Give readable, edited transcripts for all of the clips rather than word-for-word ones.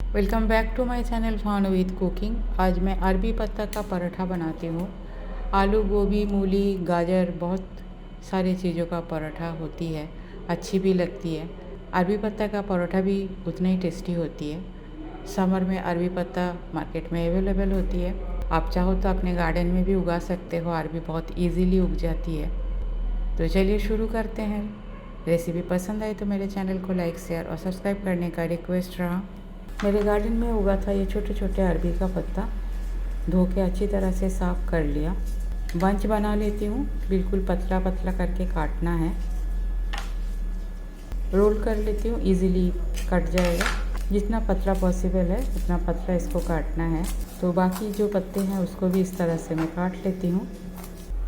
Welcome back to my channel Bhanu with cooking. आज मैं अरबी पत्ता का पराठा बनाती हूँ। आलू, गोभी, मूली, गाजर, बहुत सारी चीज़ों का पराठा होती है, अच्छी भी लगती है। अरबी पत्ता का पराठा भी उतना ही टेस्टी होती है। समर में अरबी पत्ता मार्केट में अवेलेबल होती है। आप चाहो तो अपने गार्डन में भी उगा सकते हो। अरबी बहुत ईजीली उग जाती है। तो चलिए शुरू करते हैं। रेसिपी पसंद आई तो मेरे चैनल को लाइक, शेयर और सब्सक्राइब करने का रिक्वेस्ट रहा। मेरे गार्डन में उगा था ये छोटे छोटे अरबी का पत्ता। धो के अच्छी तरह से साफ़ कर लिया। बंच बना लेती हूँ, बिल्कुल पतला पतला करके काटना है। रोल कर लेती हूँ, इजीली कट जाएगा। जितना पतला पॉसिबल है उतना पतला इसको काटना है। तो बाकी जो पत्ते हैं उसको भी इस तरह से मैं काट लेती हूँ।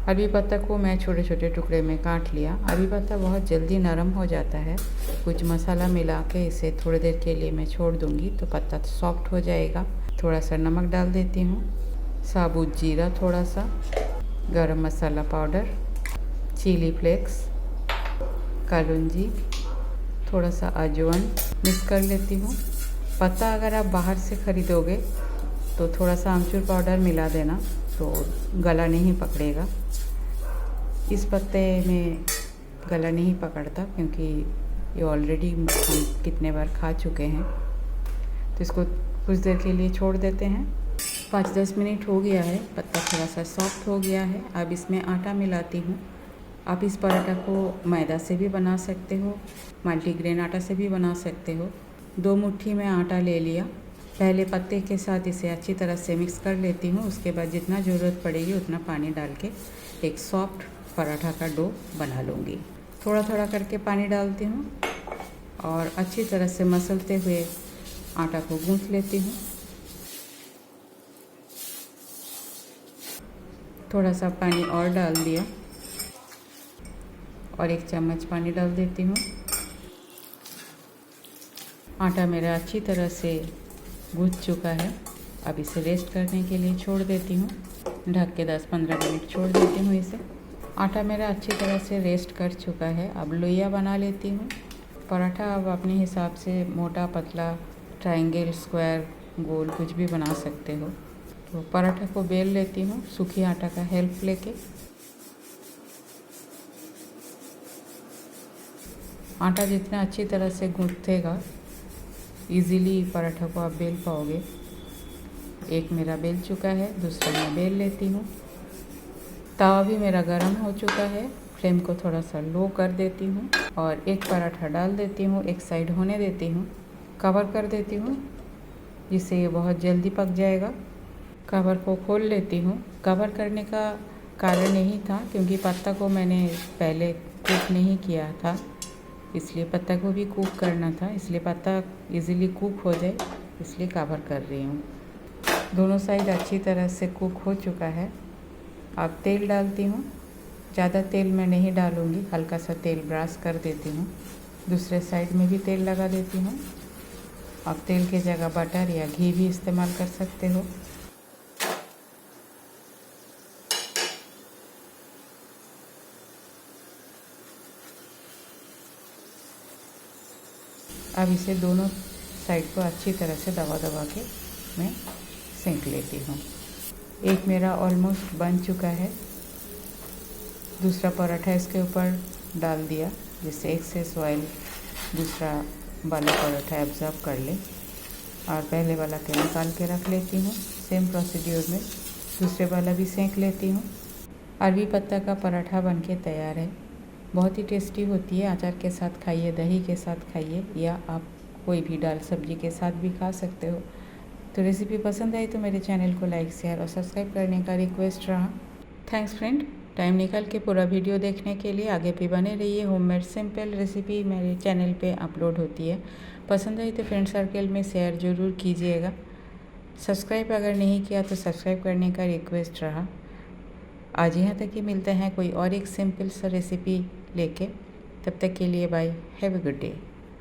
अरबी पत्ता को मैं छोटे छोटे टुकड़े में काट लिया। अरबी पत्ता बहुत जल्दी नरम हो जाता है। कुछ मसाला मिला के इसे थोड़ी देर के लिए मैं छोड़ दूँगी तो पत्ता सॉफ्ट हो जाएगा। थोड़ा सा नमक डाल देती हूँ, साबुत जीरा थोड़ा सा, गरम मसाला पाउडर, चिली फ्लेक्स, कलौंजी, थोड़ा सा अजवाइन मिक्स कर लेती हूँ। पत्ता अगर आप बाहर से ख़रीदोगे तो थोड़ा सा आमचूर पाउडर मिला देना, तो गला नहीं पकड़ेगा। इस पत्ते में गला नहीं पकड़ता क्योंकि ये ऑलरेडी हम कितने बार खा चुके हैं। तो इसको कुछ देर के लिए छोड़ देते हैं। 5-10 मिनट हो गया है, पत्ता थोड़ा सा सॉफ्ट हो गया है। अब इसमें आटा मिलाती हूँ। आप इस पराठा को मैदा से भी बना सकते हो, मल्टीग्रेन आटा से भी बना सकते हो। 2 मुट्ठी में आटा ले लिया। पहले पत्ते के साथ इसे अच्छी तरह से मिक्स कर लेती हूँ। उसके बाद जितना ज़रूरत पड़ेगी उतना पानी डाल के एक सॉफ्ट पराठा का डो बना लूँगी। थोड़ा थोड़ा करके पानी डालती हूँ और अच्छी तरह से मसलते हुए आटा को गूँथ लेती हूँ। थोड़ा सा पानी और डाल दिया और 1 चम्मच पानी डाल देती हूँ। आटा मेरा अच्छी तरह से गूँथ चुका है। अब इसे रेस्ट करने के लिए छोड़ देती हूँ। ढक के 10-15 मिनट छोड़ देती हूँ इसे। आटा मेरा अच्छी तरह से रेस्ट कर चुका है। अब लोइया बना लेती हूँ। पराठा अब अपने हिसाब से मोटा, पतला, ट्रायंगल, स्क्वायर, गोल कुछ भी बना सकते हो। तो पराठा को बेल लेती हूँ सूखी आटा का हेल्प लेके। आटा जितना अच्छी तरह से गूँथेगा इजीली पराठा को आप बेल पाओगे। एक मेरा बेल चुका है, दूसरा मैं बेल लेती हूँ। तवा भी मेरा गर्म हो चुका है। फ्लेम को थोड़ा सा लो कर देती हूँ और एक पराठा डाल देती हूँ। एक साइड होने देती हूँ, कवर कर देती हूँ जिससे ये बहुत जल्दी पक जाएगा। कवर को खोल लेती हूँ। कवर करने का कारण यही था क्योंकि पत्ता को मैंने पहले कुक नहीं किया था, इसलिए पत्ता को भी कुक करना था। इसलिए पत्ता इजीली कुक हो जाए इसलिए कवर कर रही हूँ। दोनों साइड अच्छी तरह से कुक हो चुका है। अब तेल डालती हूँ। ज़्यादा तेल मैं नहीं डालूँगी, हल्का सा तेल ब्रश कर देती हूँ। दूसरे साइड में भी तेल लगा देती हूँ। अब तेल की जगह बटर या घी भी इस्तेमाल कर सकते हो। अब इसे दोनों साइड को अच्छी तरह से दबा दबा के मैं सेंक लेती हूँ। एक मेरा ऑलमोस्ट बन चुका है। दूसरा पराठा इसके ऊपर डाल दिया जिससे एक्सेस ऑयल दूसरा वाला पराठा एब्जॉर्ब कर ले, और पहले वाला के निकाल के रख लेती हूँ। सेम प्रोसीड्यूर में दूसरे वाला भी सेंक लेती हूँ। अरबी पत्ता का पराठा बनके तैयार है। बहुत ही टेस्टी होती है। अचार के साथ खाइए, दही के साथ खाइए, या आप कोई भी दाल सब्जी के साथ भी खा सकते हो। तो रेसिपी पसंद आई तो मेरे चैनल को लाइक, शेयर और सब्सक्राइब करने का रिक्वेस्ट रहा। थैंक्स फ्रेंड, टाइम निकाल के पूरा वीडियो देखने के लिए। आगे भी बने रहिए। होममेड सिंपल रेसिपी मेरे चैनल पे अपलोड होती है। पसंद आई तो फ्रेंड सर्कल में शेयर ज़रूर कीजिएगा। सब्सक्राइब अगर नहीं किया तो सब्सक्राइब करने का रिक्वेस्ट रहा। आज यहाँ तक ही, मिलते हैं कोई और एक सिंपल सा रेसिपी लेके। तब तक के लिए bye, have a good day.